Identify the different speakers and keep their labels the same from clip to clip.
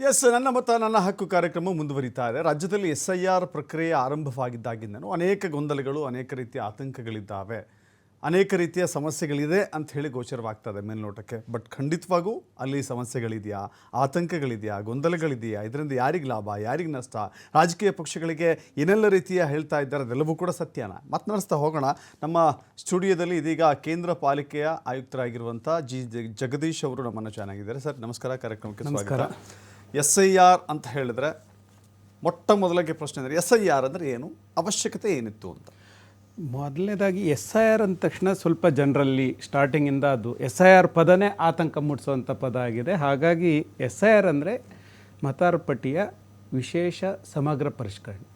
Speaker 1: S, ನನ್ನ ಮತ ನನ್ನ ಹಕ್ಕು ಕಾರ್ಯಕ್ರಮ ಮುಂದುವರಿತಾ ಇದೆ. ರಾಜ್ಯದಲ್ಲಿ SIR ಪ್ರಕ್ರಿಯೆ ಆರಂಭವಾಗಿದ್ದಾಗಿಂದನೂ ಅನೇಕ ಗೊಂದಲಗಳು, ಅನೇಕ ರೀತಿಯ ಆತಂಕಗಳಿದ್ದಾವೆ, ಅನೇಕ ರೀತಿಯ ಸಮಸ್ಯೆಗಳಿದೆ ಅಂತ ಹೇಳಿ ಗೋಚರವಾಗ್ತದೆ ಮೇಲ್ನೋಟಕ್ಕೆ. ಬಟ್ ಖಂಡಿತವಾಗೂ ಅಲ್ಲಿ ಸಮಸ್ಯೆಗಳಿದೆಯಾ, ಆತಂಕಗಳಿದೆಯಾ, ಗೊಂದಲಗಳಿದೆಯಾ, ಇದರಿಂದ ಯಾರಿಗೆ ಲಾಭ, ಯಾರಿಗೆ ನಷ್ಟ, ರಾಜಕೀಯ ಪಕ್ಷಗಳಿಗೆ ಏನೆಲ್ಲ ರೀತಿಯ ಹೇಳ್ತಾ ಇದ್ದಾರೆ, ಅದೆಲ್ಲವೂ ಕೂಡ ಸತ್ಯನ ಮಾತನಾಡಿಸ್ತಾ ಹೋಗೋಣ. ನಮ್ಮ ಸ್ಟುಡಿಯೋದಲ್ಲಿ ಇದೀಗ ಕೇಂದ್ರ ಪಾಲಿಕೆಯ ಆಯುಕ್ತರಾಗಿರುವಂಥ ಜಗದೀಶ್ ಅವರು ನಮ್ಮನ್ನು ಚೆನ್ನಾಗಿದ್ದಾರೆ. ಸರ್ ನಮಸ್ಕಾರ, ಕಾರ್ಯಕ್ರಮಕ್ಕೆ ಸ್ವಾಗತ. SIR ಅಂತ ಹೇಳಿದ್ರೆ ಮೊಟ್ಟ ಮೊದಲಿಗೆ ಪ್ರಶ್ನೆ ಅಂದರೆ SIR ಅಂದರೆ ಏನು, ಅವಶ್ಯಕತೆ ಏನಿತ್ತು ಅಂತ.
Speaker 2: ಮೊದಲನೇದಾಗಿ SIR ಅಂದ ತಕ್ಷಣ ಸ್ವಲ್ಪ ಜನರಲ್ಲಿ ಸ್ಟಾರ್ಟಿಂಗಿಂದ ಅದು SIR ಪದನೇ ಆತಂಕ ಮೂಡಿಸುವಂಥ ಪದ ಆಗಿದೆ. ಹಾಗಾಗಿ SIR ಅಂದರೆ ಮತದಾರ ಪಟ್ಟಿಯ ವಿಶೇಷ ಸಮಗ್ರ ಪರಿಷ್ಕರಣೆ.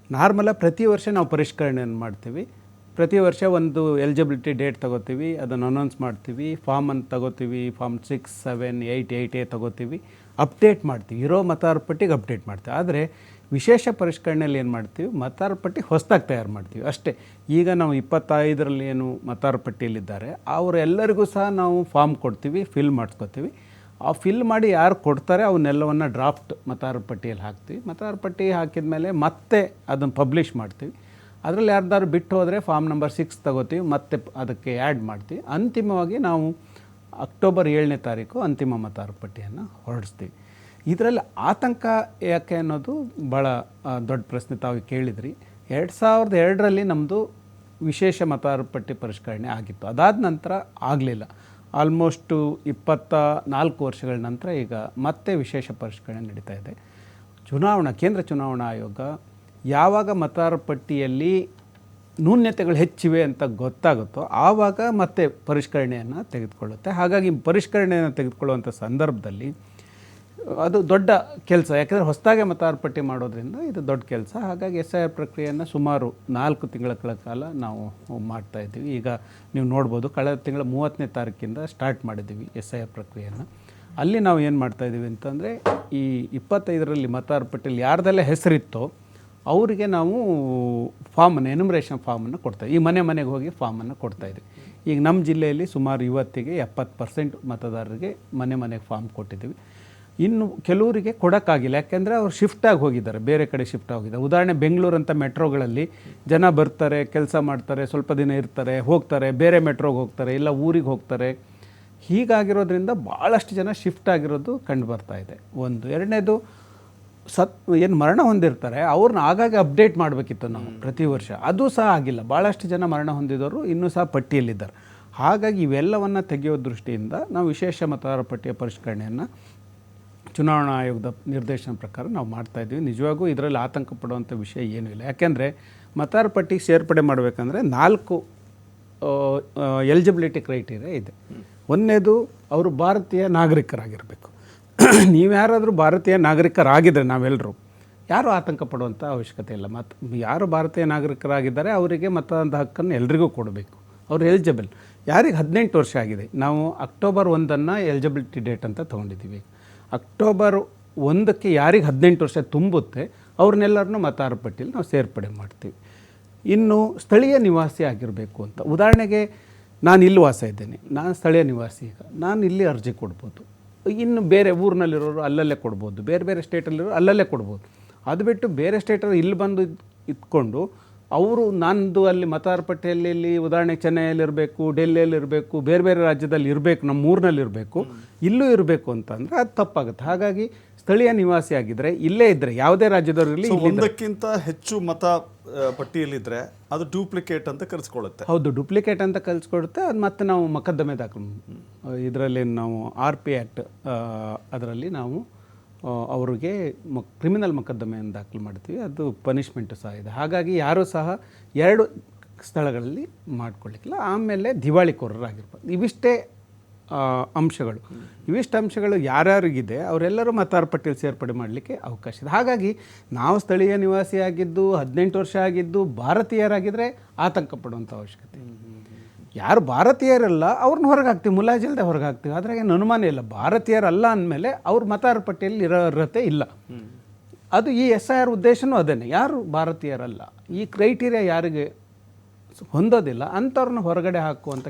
Speaker 2: ನಾರ್ಮಲ ಪ್ರತಿ ವರ್ಷ ನಾವು ಪರಿಷ್ಕರಣೆಯನ್ನು ಮಾಡ್ತೀವಿ. ಪ್ರತಿ ವರ್ಷ ಒಂದು ಎಲಿಜಿಬಿಲಿಟಿ ಡೇಟ್ ತಗೋತೀವಿ, ಅದನ್ನು ಅನೌನ್ಸ್ ಮಾಡ್ತೀವಿ, ಫಾರ್ಮನ್ನು ತಗೋತೀವಿ, ಫಾರ್ಮ್ 6, 7, 8, 8A ತಗೋತೀವಿ, ಅಪ್ಡೇಟ್ ಮಾಡ್ತೀವಿ, ಇರೋ ಮತದಾರ ಪಟ್ಟಿಗೆ ಅಪ್ಡೇಟ್ ಮಾಡ್ತೀವಿ. ಆದರೆ ವಿಶೇಷ ಪರಿಷ್ಕರಣೆಯಲ್ಲಿ ಏನು ಮಾಡ್ತೀವಿ, ಮತದಾರ ಪಟ್ಟಿ ಹೊಸದಾಗಿ ತಯಾರು ಮಾಡ್ತೀವಿ ಅಷ್ಟೇ. ಈಗ ನಾವು 25ರಲ್ಲಿ ಏನು ಮತದಾರ ಪಟ್ಟಿಯಲ್ಲಿದ್ದಾರೆ ಅವರೆಲ್ಲರಿಗೂ ಸಹ ನಾವು ಫಾರ್ಮ್ ಕೊಡ್ತೀವಿ, ಫಿಲ್ ಮಾಡಿಸ್ಕೊತೀವಿ. ಆ ಫಿಲ್ ಮಾಡಿ ಯಾರು ಕೊಡ್ತಾರೆ ಅವನ್ನೆಲ್ಲವನ್ನು ಡ್ರಾಫ್ಟ್ ಮತದಾರ ಪಟ್ಟಿಯಲ್ಲಿ ಹಾಕ್ತೀವಿ. ಮತದಾರ ಪಟ್ಟಿ ಹಾಕಿದ ಮೇಲೆ ಮತ್ತೆ ಅದನ್ನು ಪಬ್ಲಿಷ್ ಮಾಡ್ತೀವಿ. ಅದರಲ್ಲಿ ಯಾರ್ದಾರು ಬಿಟ್ಟು ಹೋದರೆ ಫಾರ್ಮ್ ನಂಬರ್ 6 ತಗೋತೀವಿ, ಮತ್ತೆ ಅದಕ್ಕೆ ಆ್ಯಡ್ ಮಾಡ್ತೀವಿ. ಅಂತಿಮವಾಗಿ ನಾವು ಅಕ್ಟೋಬರ್ 7ನೇ ತಾರೀಕು ಅಂತಿಮ ಮತದಾರ ಪಟ್ಟಿಯನ್ನು ಹೊರಡಿಸ್ತೀವಿ. ಇದರಲ್ಲಿ ಆತಂಕ ಯಾಕೆ ಅನ್ನೋದು ಭಾಳ ದೊಡ್ಡ ಪ್ರಶ್ನೆ ತಾವು ಕೇಳಿದ್ರಿ. 2002ರಲ್ಲಿ ನಮ್ಮದು ವಿಶೇಷ ಮತದಾರ ಪಟ್ಟಿ ಪರಿಷ್ಕರಣೆ ಆಗಿತ್ತು. ಅದಾದ ನಂತರ ಆಗಲಿಲ್ಲ. ಆಲ್ಮೋಸ್ಟು 24 ವರ್ಷಗಳ ನಂತರ ಈಗ ಮತ್ತೆ ವಿಶೇಷ ಪರಿಷ್ಕರಣೆ ನಡೀತಾ ಇದೆ. ಕೇಂದ್ರ ಚುನಾವಣಾ ಆಯೋಗ ಯಾವಾಗ ಮತದಾರ ಪಟ್ಟಿಯಲ್ಲಿ ನ್ಯೂನ್ಯತೆಗಳು ಹೆಚ್ಚಿವೆ ಅಂತ ಗೊತ್ತಾಗುತ್ತೋ ಆವಾಗ ಮತ್ತೆ ಪರಿಷ್ಕರಣೆಯನ್ನು ತೆಗೆದುಕೊಳ್ಳುತ್ತೆ. ಹಾಗಾಗಿ ಪರಿಷ್ಕರಣೆಯನ್ನು ತೆಗೆದುಕೊಳ್ಳುವಂಥ ಸಂದರ್ಭದಲ್ಲಿ ಅದು ದೊಡ್ಡ ಕೆಲಸ, ಯಾಕೆಂದರೆ ಹೊಸದಾಗೆ ಮತದಾರ ಪಟ್ಟಿ ಮಾಡೋದ್ರಿಂದ ಇದು ದೊಡ್ಡ ಕೆಲಸ. ಹಾಗಾಗಿ SIR ಪ್ರಕ್ರಿಯೆಯನ್ನು ಸುಮಾರು 4 ತಿಂಗಳ ಕಾಲ ನಾವು ಮಾಡ್ತಾಯಿದ್ದೀವಿ. ಈಗ ನೀವು ನೋಡ್ಬೋದು, ಕಳೆದ ತಿಂಗಳ 30ನೇ ತಾರೀಕಿಂದ ಸ್ಟಾರ್ಟ್ ಮಾಡಿದ್ದೀವಿ SIR ಪ್ರಕ್ರಿಯೆಯನ್ನು. ಅಲ್ಲಿ ನಾವು ಏನು ಮಾಡ್ತಾಯಿದ್ದೀವಿ ಅಂತಂದರೆ, ಈ 25ರಲ್ಲಿ ಮತದಾರ ಪಟ್ಟಿಯಲ್ಲಿ ಯಾರ್ದೆಲ್ಲ ಹೆಸರಿತ್ತೋ ಅವರಿಗೆ ನಾವು ಎನ್ಯುಮರೇಷನ್ ಫಾರ್ಮನ್ನು ಕೊಡ್ತಾಯಿದ್ವಿ. ಈ ಮನೆಗೆ ಹೋಗಿ ಫಾರ್ಮನ್ನು ಕೊಡ್ತಾಯಿದ್ವಿ. ಈಗ ನಮ್ಮ ಜಿಲ್ಲೆಯಲ್ಲಿ ಸುಮಾರು ಇವತ್ತಿಗೆ 70% ಮತದಾರರಿಗೆ ಮನೆಗೆ ಫಾರ್ಮ್ ಕೊಟ್ಟಿದ್ದೀವಿ. ಇನ್ನು ಕೆಲವರಿಗೆ ಕೊಡೋಕ್ಕಾಗಿಲ್ಲ, ಯಾಕೆಂದರೆ ಅವ್ರು ಶಿಫ್ಟಾಗಿ ಹೋಗಿದ್ದಾರೆ, ಬೇರೆ ಕಡೆ ಶಿಫ್ಟ್ ಹೋಗಿದ್ದಾರೆ. ಉದಾಹರಣೆ ಬೆಂಗಳೂರಂಥ ಮೆಟ್ರೋಗಳಲ್ಲಿ ಜನ ಬರ್ತಾರೆ, ಕೆಲಸ ಮಾಡ್ತಾರೆ, ಸ್ವಲ್ಪ ದಿನ ಇರ್ತಾರೆ, ಹೋಗ್ತಾರೆ, ಬೇರೆ ಮೆಟ್ರೋಗೆ ಹೋಗ್ತಾರೆ, ಇಲ್ಲ ಊರಿಗೆ ಹೋಗ್ತಾರೆ. ಹೀಗಾಗಿರೋದ್ರಿಂದ ಭಾಳಷ್ಟು ಜನ ಶಿಫ್ಟ್ ಆಗಿರೋದು ಕಂಡು ಬರ್ತಾಯಿದೆ. ಒಂದು. ಎರಡನೇದು, ಏನು ಮರಣ ಹೊಂದಿರ್ತಾರೆ ಅವ್ರನ್ನ ಆಗಾಗ ಅಪ್ಡೇಟ್ ಮಾಡಬೇಕಿತ್ತು ನಾವು ಪ್ರತಿ ವರ್ಷ, ಅದು ಸಹ ಆಗಿಲ್ಲ. ಭಾಳಷ್ಟು ಜನ ಮರಣ ಹೊಂದಿದವರು ಇನ್ನೂ ಸಹ ಪಟ್ಟಿಯಲ್ಲಿದ್ದಾರೆ. ಹಾಗಾಗಿ ಇವೆಲ್ಲವನ್ನು ತೆಗೆಯೋ ದೃಷ್ಟಿಯಿಂದ ನಾವು ವಿಶೇಷ ಮತದಾರ ಪಟ್ಟಿಯ ಪರಿಷ್ಕರಣೆಯನ್ನು ಚುನಾವಣಾ ಆಯೋಗದ ನಿರ್ದೇಶನ ಪ್ರಕಾರ ನಾವು ಮಾಡ್ತಾಯಿದ್ವಿ. ನಿಜವಾಗೂ ಇದರಲ್ಲಿ ಆತಂಕ ಪಡುವಂಥ ವಿಷಯ ಏನೂ ಇಲ್ಲ. ಯಾಕೆಂದರೆ ಮತದಾರ ಪಟ್ಟಿಗೆ ಸೇರ್ಪಡೆ ಮಾಡಬೇಕಂದ್ರೆ 4 ಎಲಿಜಿಬಿಲಿಟಿ ಕ್ರೈಟೀರಿಯಾ ಇದೆ. ಒಂದನೇದು, ಅವರು ಭಾರತೀಯ ನಾಗರಿಕರಾಗಿರಬೇಕು. ನೀವು ಯಾರಾದರೂ ಭಾರತೀಯ ನಾಗರಿಕರಾಗಿದ್ದರೆ ನಾವೆಲ್ಲರೂ ಯಾರೂ ಆತಂಕ ಪಡುವಂಥ ಅವಶ್ಯಕತೆ ಇಲ್ಲ. ಯಾರು ಭಾರತೀಯ ನಾಗರಿಕರಾಗಿದ್ದಾರೆ ಅವರಿಗೆ ಮತದಾನದ ಹಕ್ಕನ್ನು ಎಲ್ರಿಗೂ ಕೊಡಬೇಕು. ಅವರು ಎಲಿಜಿಬಲ್. ಯಾರಿಗೆ 18 ವರ್ಷ ಆಗಿದೆ, ನಾವು ಅಕ್ಟೋಬರ್ 1 ಎಲಿಜಿಬಿಲಿಟಿ ಡೇಟ್ ಅಂತ ತೊಗೊಂಡಿದ್ದೀವಿ. ಅಕ್ಟೋಬರ್ 1ಕ್ಕೆ ಯಾರಿಗೆ 18 ವರ್ಷ ತುಂಬುತ್ತೆ ಅವ್ರನ್ನೆಲ್ಲರನ್ನೂ ಮತದಾರ ಪಟ್ಟಿಯಲ್ಲಿ ನಾವು ಸೇರ್ಪಡೆ ಮಾಡ್ತೀವಿ. ಇನ್ನು ಸ್ಥಳೀಯ ನಿವಾಸಿ ಆಗಿರಬೇಕು ಅಂತ. ಉದಾಹರಣೆಗೆ ನಾನು ಇಲ್ಲಿ ವಾಸ ಇದ್ದೇನೆ, ನಾನು ಸ್ಥಳೀಯ ನಿವಾಸಿ, ಈಗ ನಾನು ಇಲ್ಲಿ ಅರ್ಜಿ ಕೊಡ್ಬೋದು. ಇನ್ನು ಬೇರೆ ಊರಿನಲ್ಲಿರೋರು ಅಲ್ಲಲ್ಲೇ ಕೊಡ್ಬೋದು, ಬೇರೆ ಸ್ಟೇಟಲ್ಲಿರೋರು ಅಲ್ಲಲ್ಲೇ ಕೊಡ್ಬೋದು. ಅದು ಬಿಟ್ಟು ಬೇರೆ ಸ್ಟೇಟಲ್ಲಿ ಇಲ್ಲಿ ಬಂದು ಇದ್ಕೊಂಡು ಅವರು ನಂದು ಅಲ್ಲಿ ಮತದಾರ ಪಟ್ಟಿಯಲ್ಲಿ ಉದಾಹರಣೆಗೆ ಚೆನ್ನೈಯಲ್ಲಿರಬೇಕು, ಡೆಲ್ಲಿಯಲ್ಲಿರಬೇಕು, ಬೇರೆ ರಾಜ್ಯದಲ್ಲಿ ಇರಬೇಕು, ನಮ್ಮ ಊರಿನಲ್ಲಿರಬೇಕು, ಇಲ್ಲೂ ಇರಬೇಕು ಅಂತಂದರೆ ಅದು ತಪ್ಪಾಗುತ್ತೆ. ಹಾಗಾಗಿ ಸ್ಥಳೀಯ ನಿವಾಸಿ ಆಗಿದ್ದರೆ ಇಲ್ಲೇ ಇದ್ದರೆ ಯಾವುದೇ ರಾಜ್ಯದವರಲ್ಲಿ
Speaker 1: ಒಂದಕ್ಕಿಂತ ಹೆಚ್ಚು ಮತ ಪಟ್ಟಿಯಲ್ಲಿದ್ದರೆ ಅದು ಡೂಪ್ಲಿಕೇಟ್ ಅಂತ ಕರೆಸ್ಕೊಳ್ಳುತ್ತೆ.
Speaker 2: ಹೌದು, ಡೂಪ್ಲಿಕೇಟ್ ಅಂತ ಕಲಿಸ್ಕೊಡುತ್ತೆ. ಅದು ಮತ್ತೆ ನಾವು ಮೊಕದ್ದಮೆ ದಾಖಲು, ಇದರಲ್ಲಿ ನಾವು RP ಆ್ಯಕ್ಟ್ ಅದರಲ್ಲಿ ನಾವು ಅವರಿಗೆ ಕ್ರಿಮಿನಲ್ ಮೊಕದ್ದಮೆಯನ್ನು ದಾಖಲು ಮಾಡ್ತೀವಿ. ಅದು ಪನಿಷ್ಮೆಂಟು ಸಹ ಇದೆ. ಹಾಗಾಗಿ ಯಾರೂ ಸಹ 2 ಸ್ಥಳಗಳಲ್ಲಿ ಮಾಡ್ಕೊಳ್ಳಿಕ್ಕಿಲ್ಲ. ಆಮೇಲೆ ದಿವಾಳಿಕೋರರಾಗಿರ್ಬೋದು. ಇವಿಷ್ಟು ಅಂಶಗಳು ಯಾರ್ಯಾರಿಗಿದೆ ಅವರೆಲ್ಲರೂ ಮತದಾರ ಪಟ್ಟಿಯಲ್ಲಿ ಸೇರ್ಪಡೆ ಮಾಡಲಿಕ್ಕೆ ಅವಕಾಶ ಇದೆ. ಹಾಗಾಗಿ ನಾವು ಸ್ಥಳೀಯ ನಿವಾಸಿಯಾಗಿದ್ದು 18 ವರ್ಷ ಆಗಿದ್ದು ಭಾರತೀಯರಾಗಿದ್ದರೆ ಆತಂಕ ಪಡುವಂಥ ಅವಶ್ಯಕತೆ. ಯಾರು ಭಾರತೀಯರಲ್ಲ ಅವ್ರನ್ನ ಹೊರಗೆ ಹಾಕ್ತೀವಿ, ಮುಲಾಜಿಲ್ಲದೆ ಹೊರಗೆ ಹಾಕ್ತೀವಿ. ಅದ್ರಾಗ ಏನು ಅನುಮಾನ ಇಲ್ಲ. ಭಾರತೀಯರಲ್ಲ ಅಂದಮೇಲೆ ಅವ್ರ ಮತದಾರ ಪಟ್ಟಿಯಲ್ಲಿ ಇರೋ ಅರ್ಹತೆ ಇಲ್ಲ. ಅದು ಈ SIR ಉದ್ದೇಶನೂ ಅದೇನೆ. ಯಾರು ಭಾರತೀಯರಲ್ಲ, ಈ ಕ್ರೈಟೀರಿಯಾ ಯಾರಿಗೆ ಹೊಂದೋದಿಲ್ಲ ಅಂಥವ್ರನ್ನ ಹೊರಗಡೆ ಹಾಕುವಂಥ